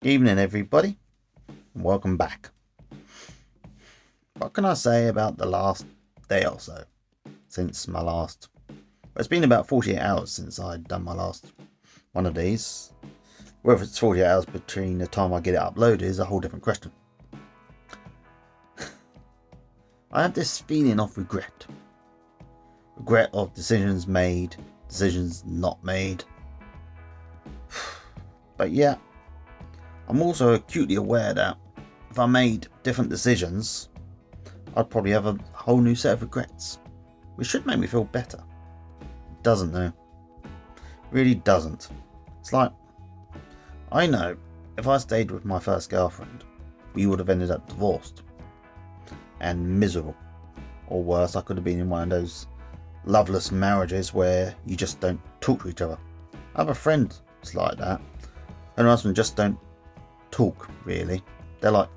Evening, everybody. Welcome back. What can I say about the last day or so since my last? Well, it's been about 48 hours since I'd done my last one of these. Whether it's 48 hours between the time I get it uploaded is a whole different question. I have this feeling of regret. Regret of decisions made, decisions not made. But yeah, I'm also acutely aware that if I made different decisions, I'd probably have a whole new set of regrets, which should make me feel better. It doesn't though. It really doesn't. It's like, I know if I stayed with my first girlfriend, we would have ended up divorced and miserable. Or worse, I could have been in one of those loveless marriages where you just don't talk to each other. I have a friend that's like that. Her husband just don't talk really. They're like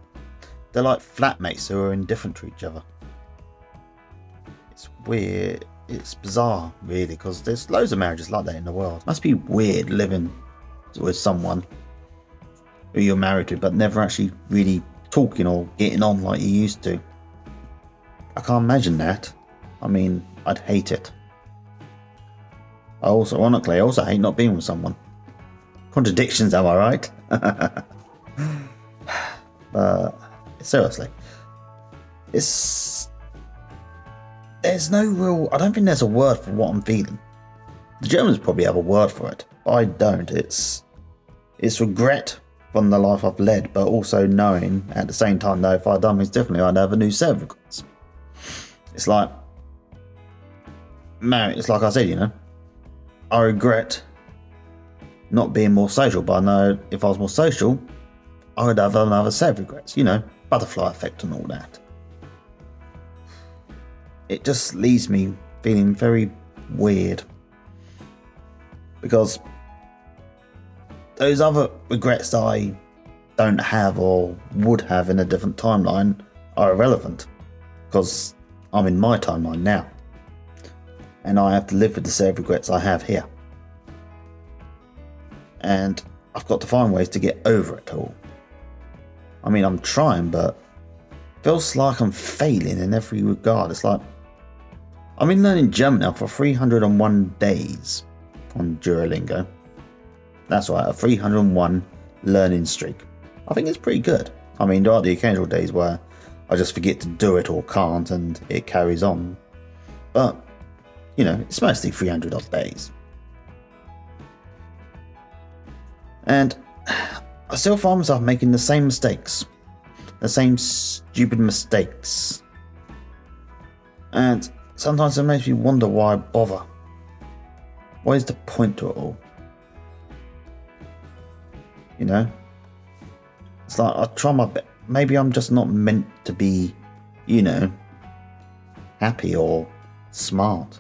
flatmates who are indifferent to each other. It's weird. It's bizarre, really, because there's loads of marriages like that in the world. It must be weird living with someone who you're married to, but never actually really talking or getting on like you used to. I can't imagine that. I mean, I'd hate it. Ironically, I also hate not being with someone. Contradictions, am I right? Seriously, there's no real. I don't think there's a word for what I'm feeling. The Germans probably have a word for it, but I don't. It's regret from the life I've led, but also knowing at the same time that if I'd done things differently, I'd have a new set of regrets. It's like marriage. It's like I said, I regret not being more social, but I know if I was more social, I would have another set of regrets, butterfly effect and all that. It just leaves me feeling very weird because those other regrets that I don't have or would have in a different timeline are irrelevant because I'm in my timeline now and I have to live with the set of regrets I have here. And I've got to find ways to get over it all. I mean, I'm trying, but it feels like I'm failing in every regard. It's like, I've been learning German now for 301 days on Duolingo. That's right, a 301 learning streak. I think it's pretty good. I mean, there are the occasional days where I just forget to do it or can't and it carries on. But, it's mostly 300 odd days. And I still find myself making the same mistakes. The same stupid mistakes. And sometimes it makes me wonder why bother. What is the point to it all? It's like I try my best. Maybe I'm just not meant to be, happy or smart.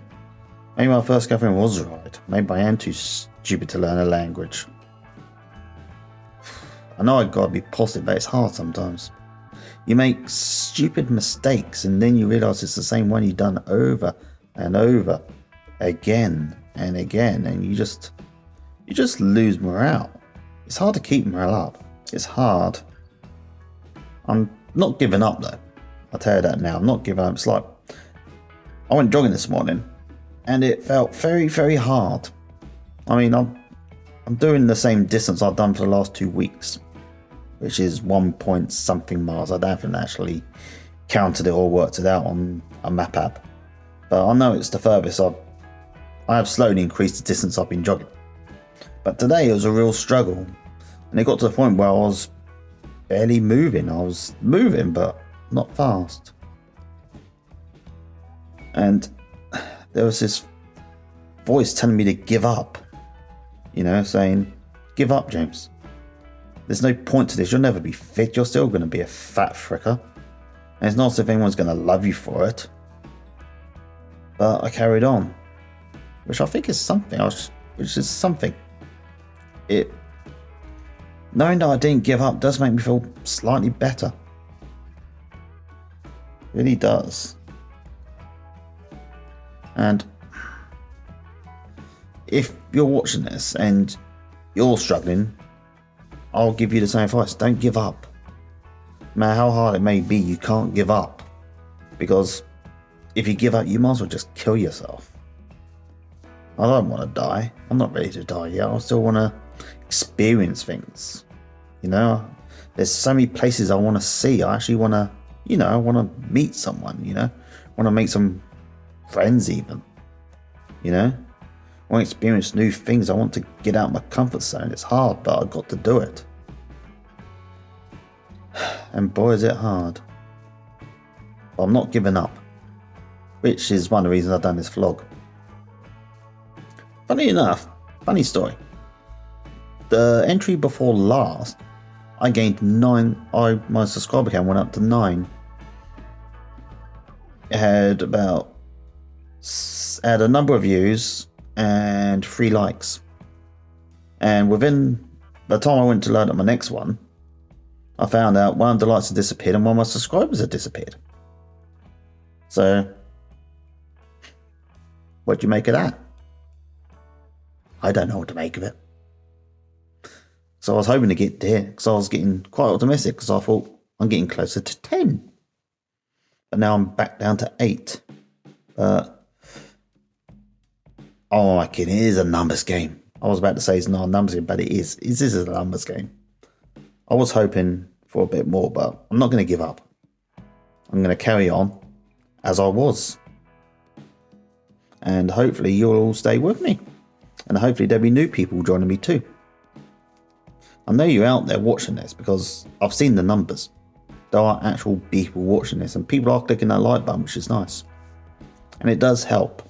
Maybe my first girlfriend was right. Maybe I am too stupid to learn a language. I know I gotta be positive, but it's hard sometimes. You make stupid mistakes and then you realise it's the same one you've done over and over again and again, and you just lose morale. It's hard to keep morale up. It's hard. I'm not giving up though. I'll tell you that now. I'm not giving up. It's like I went jogging this morning and it felt very, very hard. I mean, I'm doing the same distance I've done for the last 2 weeks, which is 1 point something miles. I haven't actually counted it or worked it out on a map app, but I know it's the furthest I have slowly increased the distance I've been jogging. But today it was a real struggle, and it got to the point where I was barely moving. I was moving, but not fast. And there was this voice telling me to give up. Saying, give up, James. There's no point to this. You'll never be fit. You're still going to be a fat fricker. And it's not as if anyone's going to love you for it. But I carried on. Which I think is something. Knowing that I didn't give up does make me feel slightly better. It really does. And if you're watching this and you're struggling I'll give you the same advice. Don't give up. No matter how hard it may be, you can't give up. Because if you give up, you might as well just kill yourself. I don't want to die. I'm not ready to die yet. I still want to experience things. You know, there's so many places I want to see. I actually want to, I want to meet someone, I want to make some friends even, I want to experience new things. I want to get out of my comfort zone. It's hard, but I've got to do it. And boy, is it hard. But I'm not giving up, which is one of the reasons I've done this vlog. Funny enough, funny story. The entry before last, I gained 9. My subscriber count went up to 9. It had a number of views and 3 likes. And within the time I went to load up my next one, I found out one of the likes had disappeared and one of my subscribers had disappeared. So, what do you make of that? I don't know what to make of it. So I was hoping to get there, because I was getting quite optimistic, because I thought I'm getting closer to 10. But now I'm back down to 8. Oh my kidding, it is a numbers game. I was about to say it's not a numbers game, but it is. This is a numbers game. I was hoping for a bit more, but I'm not going to give up. I'm going to carry on as I was. And hopefully you'll all stay with me. And hopefully there'll be new people joining me too. I know you're out there watching this because I've seen the numbers. There are actual people watching this and people are clicking that like button, which is nice. And it does help.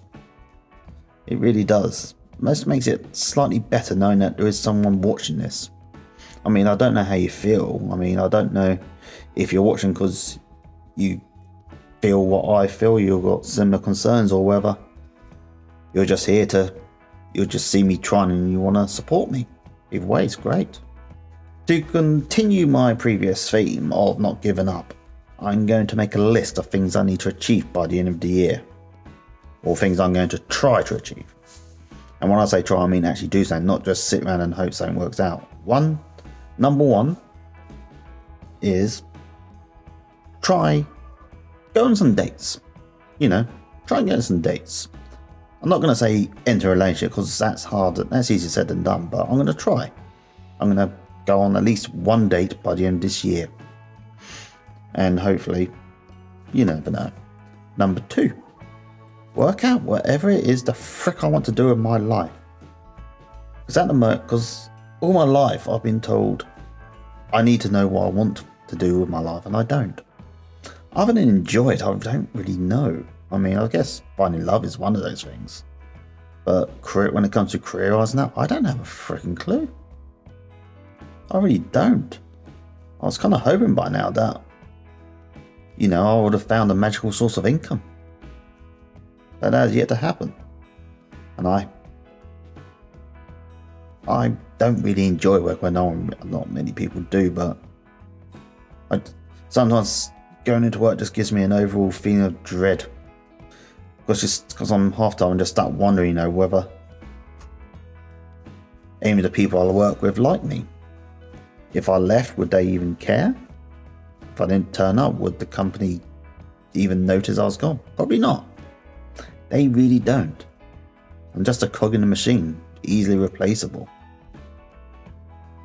It really does. Most makes it slightly better knowing that there is someone watching this. I mean, I don't know how you feel. I mean, I don't know if you're watching because you feel what I feel, you've got similar concerns, or whether you're just here you'll just see me trying and you want to support me. Either way, it's great. To continue my previous theme of not giving up, I'm going to make a list of things I need to achieve by the end of the year. Or things I'm going to try to achieve. And when I say try, I mean actually do something, not just sit around and hope something works out. Number one is try go on some dates. Try and get on some dates. I'm not going to say enter a relationship because that's hard. That's easier said than done, but I'm going to try. I'm going to go on at least one date by the end of this year. And hopefully, you never know. Number 2, work out whatever it is the frick I want to do in my life. Because all my life I've been told I need to know what I want to do with my life, and I don't. Other than enjoy it, I don't really know. I mean, I guess finding love is one of those things. But when it comes to career-wise now, I don't have a freaking clue. I really don't. I was kind of hoping by now that, I would have found a magical source of income. But that has yet to happen. And I don't really enjoy work. I know not many people do, but sometimes going into work just gives me an overall feeling of dread. Because I'm half time and just start wondering, whether any of the people I work with like me. If I left, would they even care? If I didn't turn up, would the company even notice I was gone? Probably not. They really don't. I'm just a cog in the machine, easily replaceable.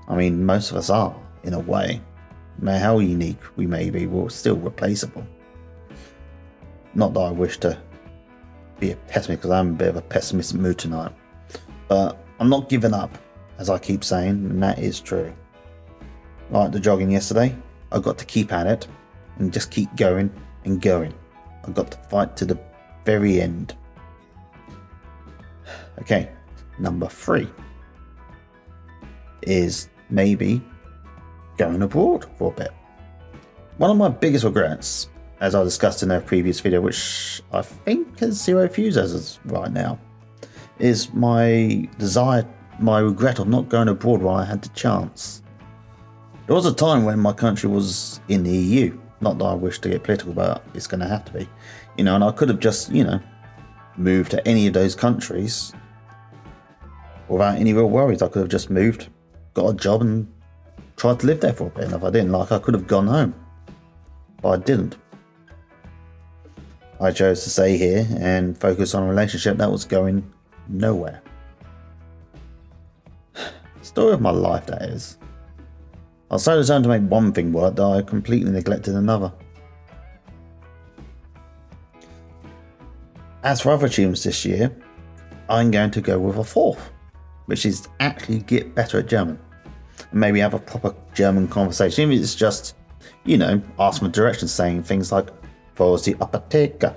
I mean, most of us are, in a way. No matter how unique we may be, we're still replaceable. Not that I wish to be a pessimist, because I'm a bit of a pessimistic mood tonight. But I'm not giving up, as I keep saying, and that is true. Like the jogging yesterday, I've got to keep at it and just keep going and going. I've got to fight to the very end. Okay, number 3 is maybe going abroad for a bit. One of my biggest regrets, as I discussed in a previous video, which I think has 0 views as of right now, is my regret of not going abroad while I had the chance. There was a time when my country was in the EU. Not that I wish to get political, but it's going to have to be. And I could have just, moved to any of those countries without any real worries. I could have just moved, got a job and tried to live there for a bit, and if I didn't like, I could have gone home, but I didn't. I chose to stay here and focus on a relationship that was going nowhere. Story of my life, that is. I was so determined to make one thing work that I completely neglected another. As for other achievements this year, I'm going to go with a fourth, which is actually get better at German. And maybe have a proper German conversation. Even if it's just, ask for directions, saying things like, Wo ist die Apotheke?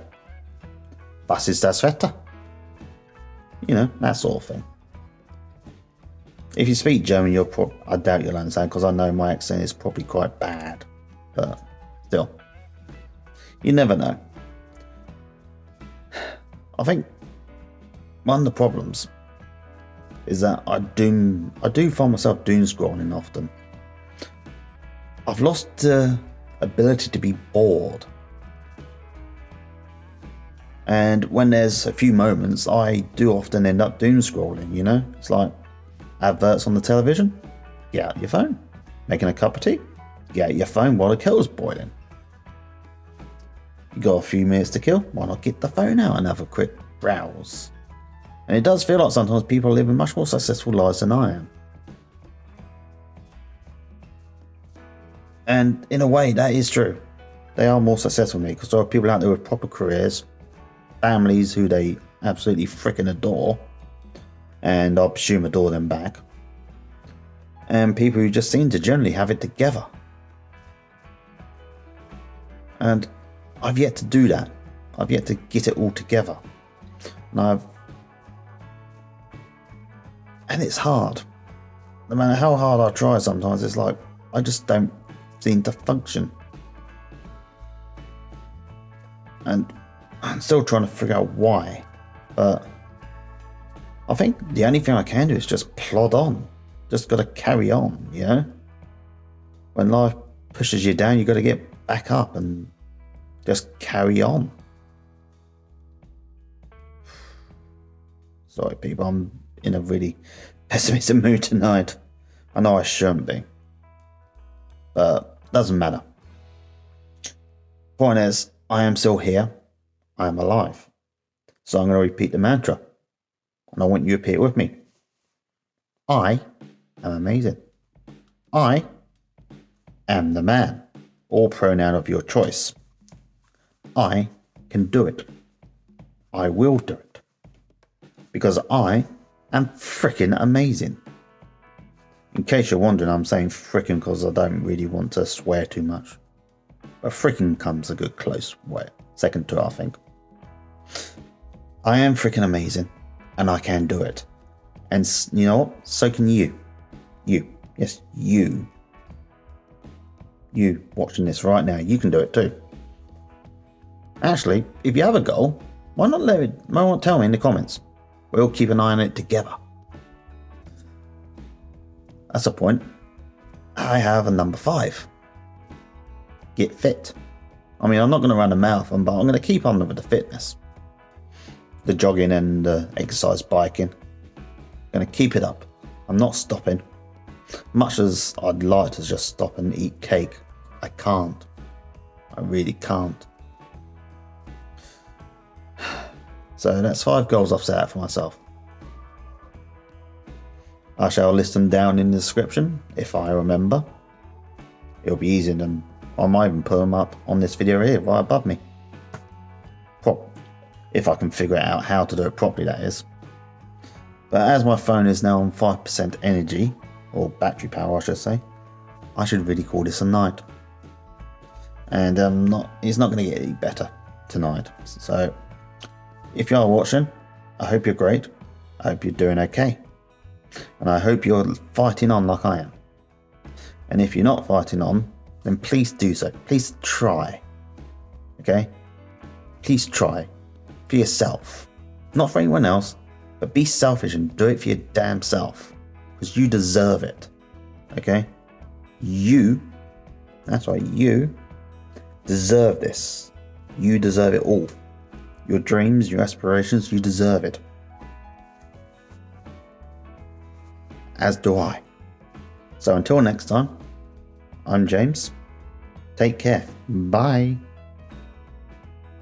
Was ist das Wetter? That sort of thing. If you speak German, I doubt you'll understand, because I know my accent is probably quite bad. But still, you never know. I think one of the problems is that I do find myself doom scrolling often. I've lost the ability to be bored. And when there's a few moments, I do often end up doom scrolling, It's like adverts on the television, get out your phone. Making a cup of tea, get out your phone while the kettle's boiling. You got a few minutes to kill, why not get the phone out and have a quick browse? And it does feel like sometimes people are living much more successful lives than I am. And in a way, that is true. They are more successful than me, because there are people out there with proper careers, families who they absolutely freaking adore, and I presume adore them back, and people who just seem to generally have it together. And I've yet to do that. I've yet to get it all together. And it's hard. No matter how hard I try sometimes, it's like I just don't seem to function. And I'm still trying to figure out why. But I think the only thing I can do is just plod on. Just got to carry on, When life pushes you down, you got to get back up and just carry on. Sorry, people, I'm in a really pessimistic mood tonight. I know I shouldn't be, but doesn't matter. Point is, I am still here. I am alive. So I'm going to repeat the mantra, and I want you to repeat it with me. I am amazing. I am the man, or pronoun of your choice. I can do it. I will do it. Because I am freaking amazing. In case you're wondering, I'm saying freaking because I don't really want to swear too much. But freaking comes a good close way. Second to, I think. I am freaking amazing, and I can do it. And you know what? So can you. You. Yes, you. You watching this right now, you can do it too. Actually, if you have a goal, why not tell me in the comments? We'll keep an eye on it together. That's the point. I have a number 5. Get fit. I mean, I'm not going to run a marathon, but I'm going to keep on with the fitness. The jogging and exercise biking. Going to keep it up. I'm not stopping. Much as I'd like to just stop and eat cake, I can't. I really can't. So that's 5 goals I've set out for myself. I shall list them down in the description if I remember. It'll be easier than I might even put them up on this video here right above me. If I can figure out how to do it properly, that is. But as my phone is now on 5% energy, or battery power I should say, I should really call this a night. And it's not going to get any better tonight. So if you are watching, I hope you're great. I hope you're doing okay. And I hope you're fighting on like I am. And if you're not fighting on, then please do so. Please try. Okay? Please try. For yourself. Not for anyone else, but be selfish and do it for your damn self. Because you deserve it. Okay? You, that's right, you deserve this. You deserve it all. Your dreams, your aspirations, you deserve it. As do I. So until next time, I'm James. Take care. Bye.